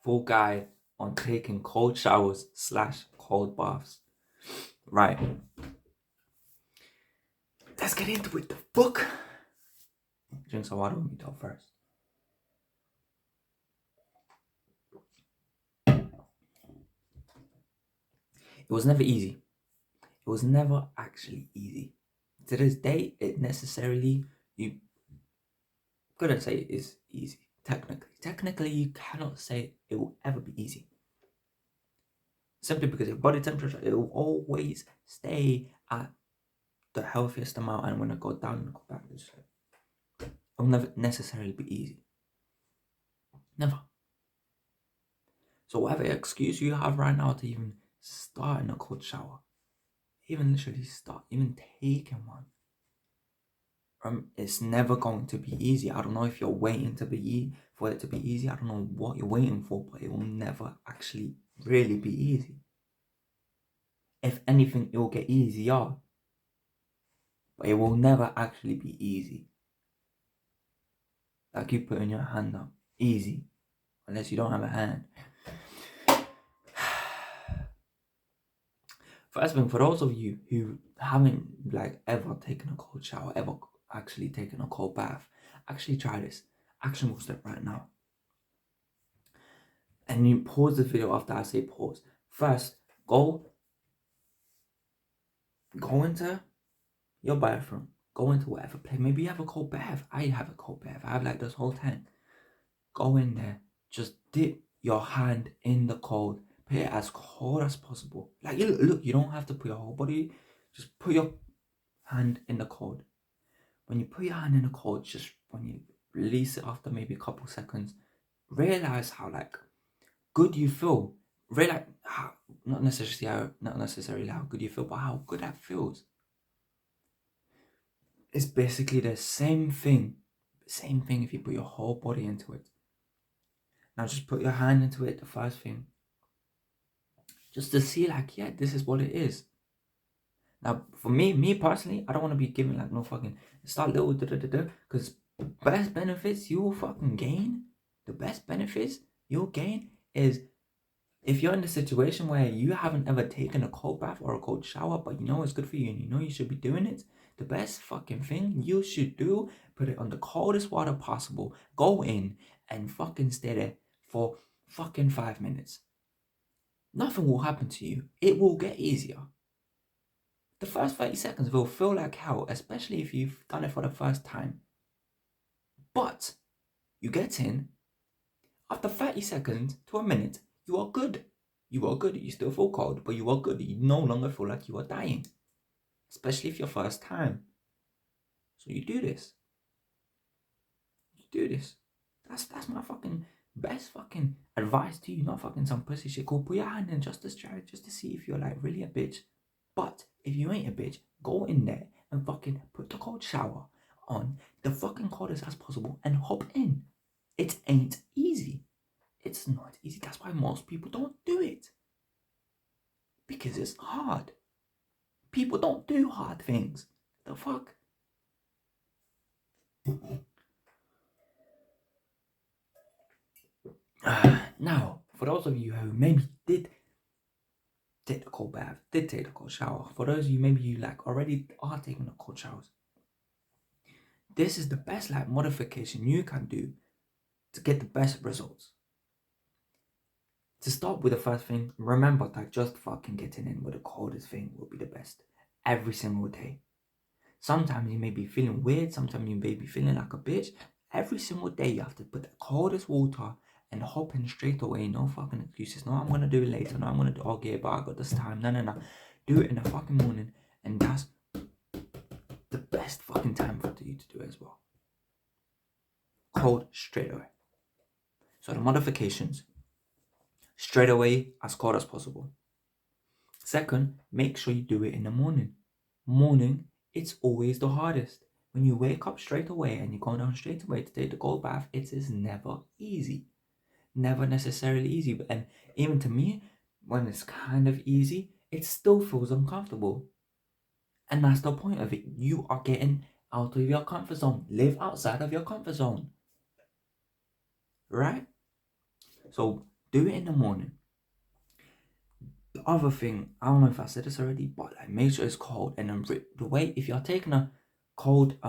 full guide on taking cold showers / cold baths. Right. Let's get into it. The book. Drink some water with me though first. It was never easy. It was never actually easy. To this day, it necessarily, you couldn't say it is easy. Technically, you cannot say it will ever be easy. Simply because your body temperature, it will always stay at the healthiest amount, and when it goes down and go back, it will never necessarily be easy. Never. So whatever excuse you have right now to even start in a cold shower, even literally start, even taking one, it's never going to be easy. I don't know if you're waiting for it to be easy. I don't know what you're waiting for, but it will never actually really be easy. If anything, it will get easier, but it will never actually be easy. Like you putting your hand up, easy, unless you don't have a hand. First thing, for those of you who haven't ever taken a cold shower, ever actually taken a cold bath, actually try this. Actionable step right now. And you pause the video after I say pause. First, go into your bathroom. Go into whatever place. Maybe you have a cold bath. I have a cold bath. I have this whole tank. Go in there. Just dip your hand in the cold. Put it as cold as possible. Look, you don't have to put your whole body. Just put your hand in the cold. When you put your hand in the cold, just when you release it after maybe a couple seconds, realize how good you feel. Realize how not necessarily how good you feel, but how good that feels. It's basically the same thing. Same thing if you put your whole body into it. Now just put your hand into it, the first thing. Just to see yeah, this is what it is. Now for me personally, I don't want to be giving no fucking start little because the best benefits you will fucking gain, the best benefits you'll gain is if you're in a situation where you haven't ever taken a cold bath or a cold shower, but you know it's good for you and you know you should be doing it, the best fucking thing you should do, put it on the coldest water possible, go in and fucking stay there for fucking 5 minutes. Nothing will happen to you. It will get easier. The first 30 seconds will feel like hell, especially if you've done it for the first time. But you get in, after 30 seconds to a minute, you are good. You are good. You still feel cold, but you are good. You no longer feel like you are dying. Especially if your first time. So you do this. You do this. That's my fucking best fucking advice to you. Not fucking some pussy shit. Go put your hand in just to try, just to see if you're really a bitch. But if you ain't a bitch, go in there and fucking put the cold shower on the fucking coldest as possible and hop in. It ain't easy. It's not easy. That's why most people don't do it. Because it's hard. People don't do hard things. The fuck? Now, for those of you who maybe did take the cold bath, did take the cold shower, for those of you maybe you already are taking the cold showers, this is the best modification you can do to get the best results. To start with the first thing, remember that just fucking getting in with the coldest thing will be the best every single day. Sometimes you may be feeling weird, sometimes you may be feeling like a bitch. Every single day you have to put the coldest water and hop in straight away. No fucking excuses. No, I'm gonna do it later. No, I'm gonna do okay, but I got this time. No. Do it in the fucking morning, and that's the best fucking time for you to do it as well. Cold straight away. So the modifications. Straight away, as cold as possible. Second, make sure you do it in the morning. Morning, it's always the hardest. When you wake up straight away and you go down straight away to take the cold bath, it is never easy. Never necessarily easy. And even to me, when it's kind of easy, it still feels uncomfortable. And that's the point of it. You are getting out of your comfort zone. Live outside of your comfort zone. Right? So Do it in the morning. The other thing, I don't know if I said this already, but like make sure it's cold. And then the way, if you're taking a cold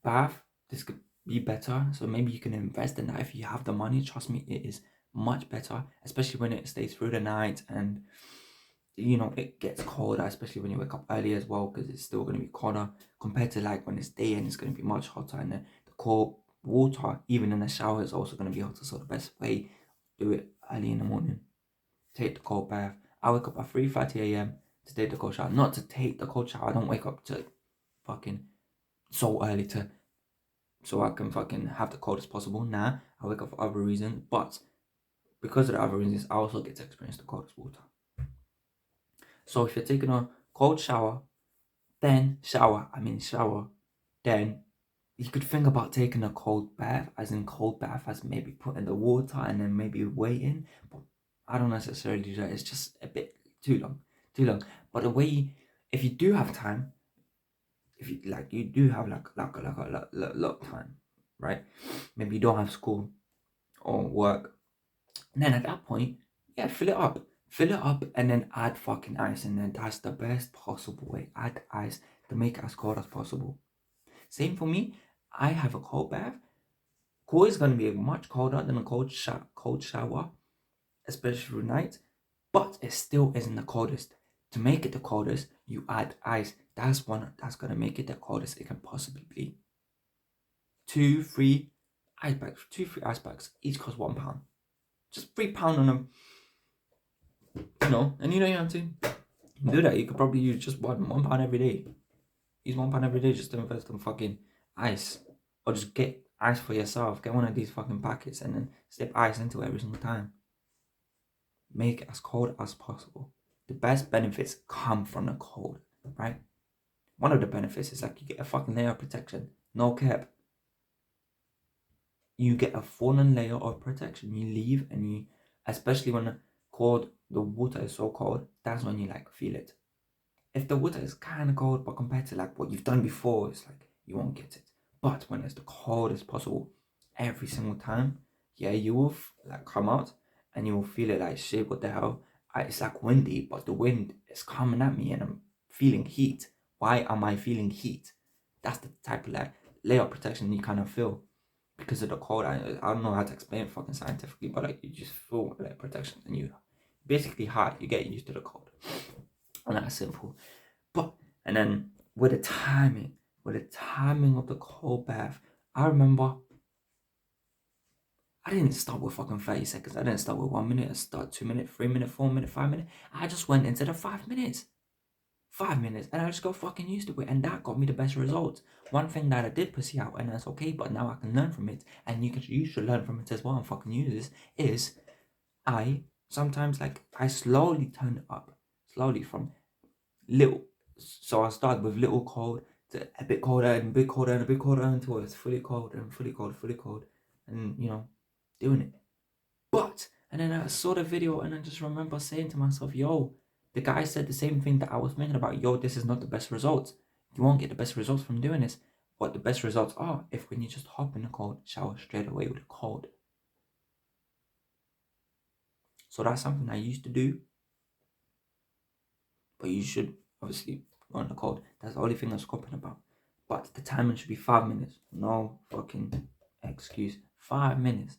bath, this could be better. So maybe you can invest in that if you have the money. Trust me, it is much better, especially when it stays through the night and it gets colder, especially when you wake up early as well, because it's still going to be colder compared to like when it's day and it's going to be much hotter. And the cold water, even in the shower, is also going to be hotter. So the best way, do it early in the morning. Take the cold bath. I wake up at 3:30 a.m. to take the cold shower. Not to take the cold shower. I don't wake up to fucking so early so I can fucking have the coldest possible. Nah, I wake up for other reasons, but because of the other reasons, I also get to experience the coldest water. So if you're taking a cold shower, then you could think about taking a cold bath, as maybe putting the water and then maybe waiting. But I don't necessarily do that. It's just a bit too long. But if you do have time, if you like, you do have like a lot of time, right? Maybe you don't have school or work, and then at that point, yeah, fill it up, and then add fucking ice, and then that's the best possible way. Add ice to make it as cold as possible. Same for me. I have a cold bath. Cold is going to be much colder than a cold shower, especially through night, but it still isn't the coldest. To make it the coldest, you add ice. That's going to make it the coldest it can possibly be. 2-3 ice packs. 2-3 ice packs. Each cost £1. Just £3 on them. And you don't have to do that. You could probably use just £1 every day. Use £1 every day just to invest in fucking ice. Or just get ice for yourself. Get one of these fucking packets and then slip ice into it every single time. Make it as cold as possible. The best benefits come from the cold, right? One of the benefits is like you get a fucking layer of protection. No cap. You get a fallen layer of protection. You leave and you, especially when the water is so cold, that's when you like feel it. If the water is kind of cold, but compared to like what you've done before, it's like you won't get it. But when it's the coldest possible, every single time, yeah, you will like come out and you will feel it like shit. What the hell? It's like windy, but the wind is coming at me and I'm feeling heat. Why am I feeling heat? That's the type of like layer of protection you kind of feel because of the cold. I don't know how to explain it fucking scientifically, but like you just feel like protection and you basically hot. You get used to the cold. And that's simple. And then with the timing of the cold bath, I remember I didn't start with fucking 30 seconds. I didn't start with 1 minute. I started 2 minutes, 3 minutes, 4 minutes, 5 minutes. I just went into the 5 minutes. 5 minutes, and I just got fucking used to it, and that got me the best results. One thing that I did pussy out, and that's okay, but now I can learn from it, and you should learn from it as well and fucking use this, is I sometimes like I slowly turn it up, slowly from little. So I started with little cold to a bit colder and a bit colder and a bit colder until it's fully cold and fully cold, and doing it. And then I saw the video and I just remember saying to myself, yo, the guy said the same thing that I was thinking about. Yo, this is not the best results. You won't get the best results from doing this. What the best results are if when you just hop in the cold shower straight away with the cold. So that's something I used to do. But you should obviously go in the cold. That's the only thing I'm scoping about. But the timing should be 5 minutes. No fucking excuse. 5 minutes.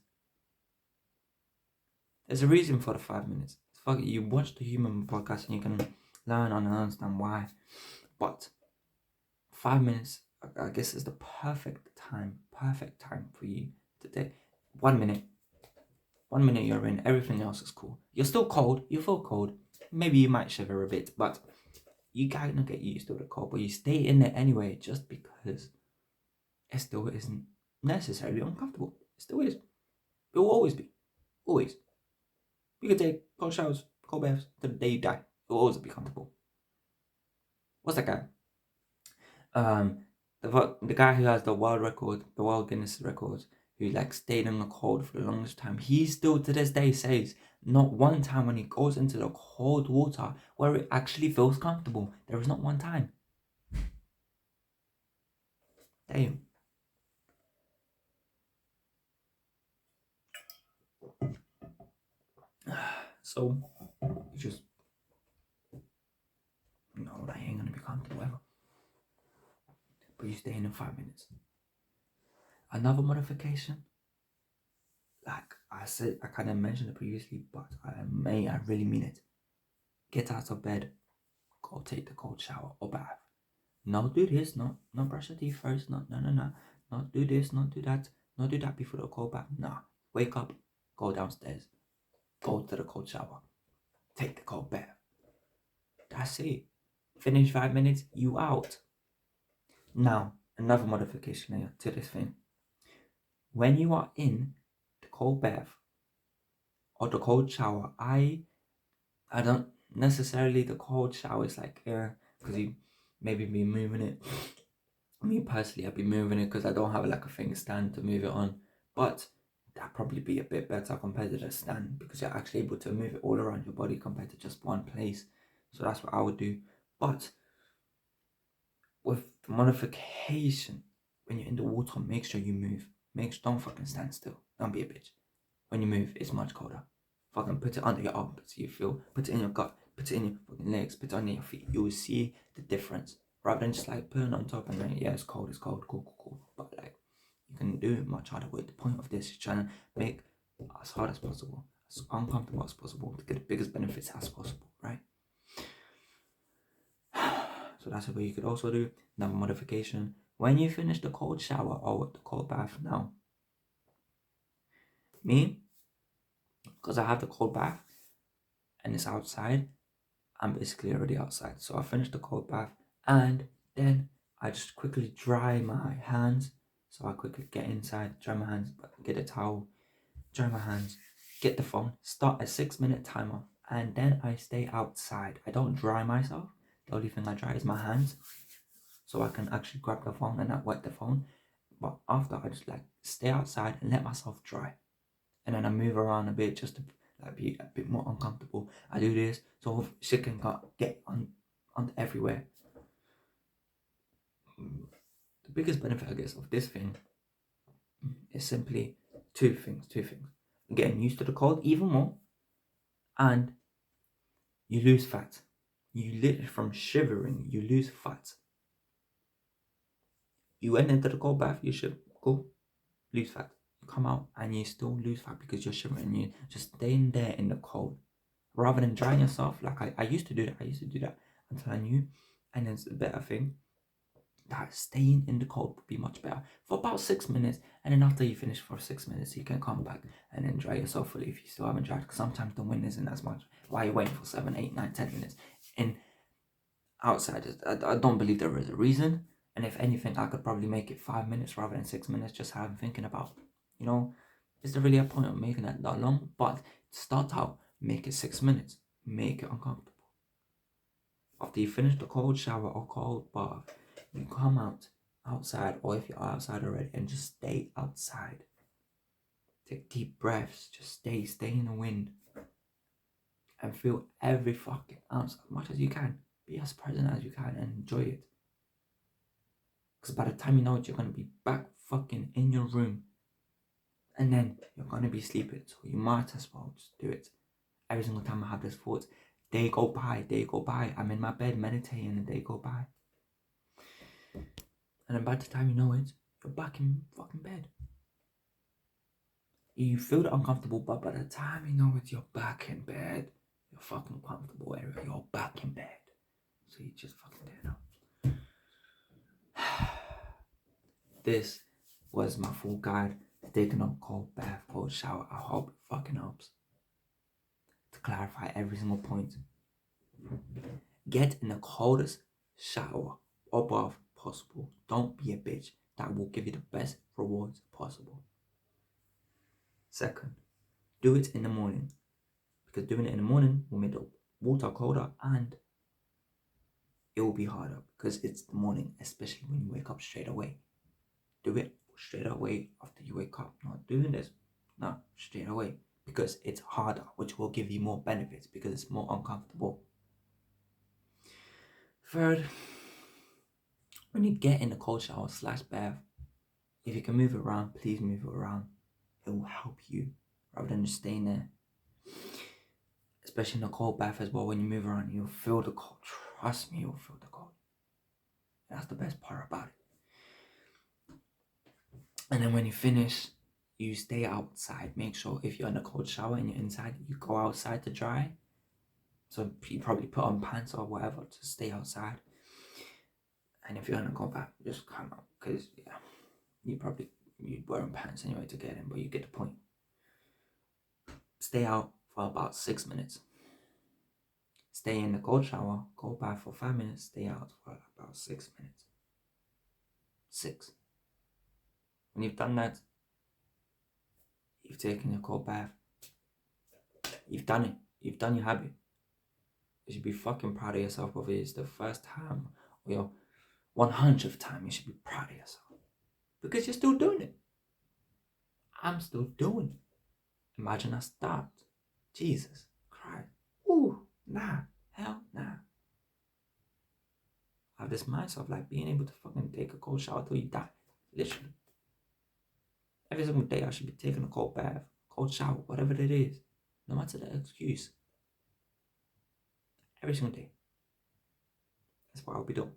There's a reason for the 5 minutes. Fuck it, you watch the Human podcast and you can learn and understand why. But 5 minutes, I guess, is the perfect time for you to take. 1 minute. 1 minute you're in, everything else is cool. You're still cold, you feel cold. Maybe you might shiver a bit, but you kind of get used to the cold. But you stay in there anyway just because it still isn't necessarily uncomfortable. It still is. It will always be. Always. You can take cold showers, cold baths to the day you die. It will always be comfortable. What's that guy? The guy who has the world record, the world Guinness records, who like stayed in the cold for the longest time. He still to this day says not one time when he goes into the cold water where it actually feels comfortable. There is not one time. Damn. So you just know that ain't gonna be comfortable ever. But you stay in 5 minutes. Another modification, like I said, I kind of mentioned it previously, but I really mean it. Get out of bed, go take the cold shower or bath. Not do this, not brush your teeth first, no. Not do this, not do that, not do that before the cold bath. Nah. Wake up, go downstairs, go to the cold shower, take the cold bath. That's it. Finish 5 minutes, you out. Now, another modification here to this thing. When you are in the cold bath or the cold shower, I don't necessarily the cold shower is like because you maybe be moving it. Me personally, I'd be moving it because I don't have like a thing stand to move it on, but that'd probably be a bit better compared to the stand because you're actually able to move it all around your body compared to just one place. So that's what I would do. But with the modification, when you're in the water, make sure you move. Don't fucking stand still. Don't be a bitch. When you move, it's much colder. Fucking put it under your armpits so you feel. Put it in your gut. Put it in your fucking legs. Put it under your feet. You will see the difference. Rather than just like putting it on top and then, yeah, it's cold, cool. But like, you can do it much harder. With the point of this is trying to make as hard as possible, as uncomfortable as possible to get the biggest benefits as possible, right? So that's what you could also do. Another modification. When you finish the cold shower or the cold bath now, me, because I have the cold bath and it's outside, I'm basically already outside. So I finish the cold bath and then I just quickly dry my hands. So I quickly get inside, dry my hands, get a towel, dry my hands, get the phone, start a 6-minute timer, and then I stay outside. I don't dry myself. The only thing I dry is my hands. So I can actually grab the phone and not wet the phone. But after I just like stay outside and let myself dry. And then I move around a bit just to like be a bit more uncomfortable. I do this so shit can get on everywhere. The biggest benefit I guess of this thing is simply two things. Getting used to the cold even more, and you lose fat. You literally from shivering, you lose fat. You went into the cold bath, you should go lose fat. You come out and you still lose fat because you're shivering. You just staying there in the cold rather than drying yourself. Like I used to do that until I knew, and it's a better thing that staying in the cold would be much better for about 6 minutes, and then after you finish for 6 minutes you can come back and then dry yourself fully if you still haven't dried, because sometimes the wind isn't as much while you're waiting for 7, 8, 9, 10 minutes in outside. I don't believe there is a reason, and if anything I could probably make it 5 minutes rather than 6 minutes, just how I'm thinking about, is there really a point of making it that long? But start out, make it 6 minutes, make it uncomfortable. After you finish the cold shower or cold bath, you come outside, or if you're outside already, and just stay outside. Take deep breaths, just stay in the wind, and feel every fucking ounce as much as you can. Be as present as you can and enjoy it. Because by the time you know it, you're going to be back fucking in your room, and then you're going to be sleeping, so you might as well just do it. Every single time I have this thought, day go by, I'm in my bed meditating and the day go by. And then by the time you know it, you're back in fucking bed. You feel uncomfortable, but by the time you know it, you're back in bed. You're fucking comfortable area, you're back in bed. So you just fucking do it now. This was my full guide to taking a cold bath, cold shower. I hope it fucking helps to clarify every single point. Get in the coldest shower or bath possible. Don't be a bitch. That will give you the best rewards possible. Second, do it in the morning, because doing it in the morning will make the water colder and it will be harder because it's the morning, especially when you wake up straight away. Do it straight away after you wake up. Not doing this, no, straight away, because it's harder, which will give you more benefits because it's more uncomfortable. Third, when you get in the cold shower / bath, if you can move it around, please move it around. It will help you rather than just staying there. especially in a cold bath as well. When you move around, you'll feel the cold. Trust me, you'll feel the cold. That's the best part about it. And then when you finish, you stay outside. Make sure if you're in a cold shower and you're inside, you go outside to dry. So you probably put on pants or whatever to stay outside. And if you're in a cold bath, just come out, because yeah, you'd wearing pants anyway to get in, but you get the point. Stay out for about 6 minutes. Stay in the cold shower, cold bath for 5 minutes, stay out for about 6 minutes. 6. When you've done that, you've taken your cold bath. You've done it. You've done your habit. You should be fucking proud of yourself, whether it's the first time or your 100th time. You should be proud of yourself. Because you're still doing it. I'm still doing it. Imagine I stopped. Jesus Christ. Ooh, nah. Hell nah. I have this mindset of like being able to fucking take a cold shower till you die. Literally. Every single day I should be taking a cold bath, cold shower, whatever it is. No matter the excuse. Every single day. That's what I'll be doing.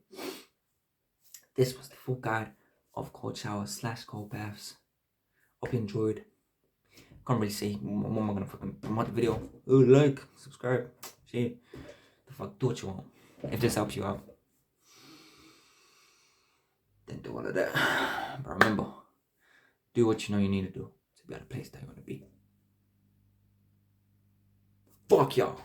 This was the full guide of cold showers / cold baths. Hope you enjoyed. Can't really say what am I gonna fucking promote the video. Oh, like, subscribe, share. The fuck, do what you want. If this helps you out, then do all of that. But remember, do what you know you need to do to be at a place that you want to be. Fuck y'all.